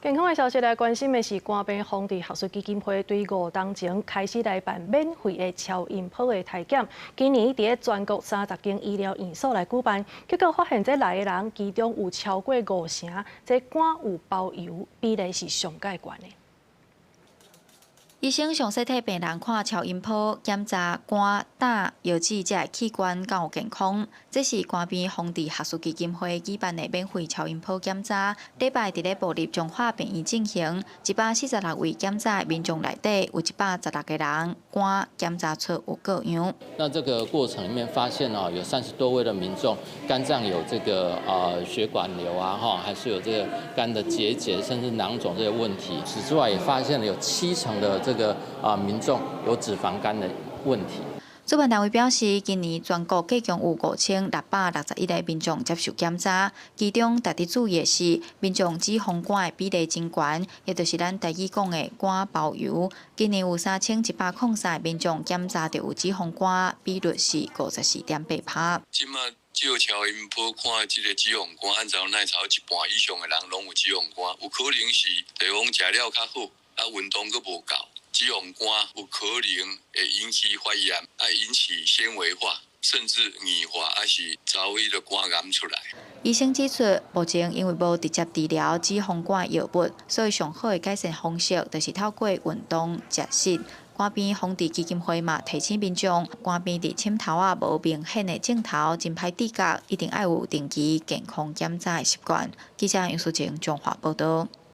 健康的消息来关心的是，肝病防治学术基金会对5天前开始来办免费的超音波的体检。今年伫全国30间医疗院所来举办，结果发现这来的人其中有超过50%，这肝有包邮比例是上界悬的。医生详细替病人看超音波，检查肝、胆、腰子这器官敢有健康。这是肝病防治学术基金会举办的免费超音波检查，礼拜伫咧部立中华病院进行。146位检查民众内底，有116个人肝检查出有各样。那这个过程里面发现有30多位的民众肝脏有这个血管瘤啊还是有这个肝的结节甚至囊肿这些问题。此之外也发现了有70%的这个民众有脂肪肝的问题。主办单位表示，今年全国计共有5661个民众接受检查，其中特别注意的是，民众脂肪肝的比例真悬，也就是咱台语讲的肝包邮。今年有3103个民众检查到有脂肪肝，比率是54.8%。今麦照超音波看，这个脂肪肝，按照咱超一半以上的人拢有脂肪肝，有可能是地方食了较好，运动佫无够。脂肪肝有可能会引起发炎，引起纤维化，甚至硬化，还是早已的肝癌出来。医生指出，目前因为无直接治疗脂肪肝的药物，所以上好的改善方式就是透过运动、食食。肝病防治基金会嘛提醒民众，肝病伫枕头无明显的镜头、真歹知觉，一定要有定期健康检查的习惯。记者杨淑晴综合报道。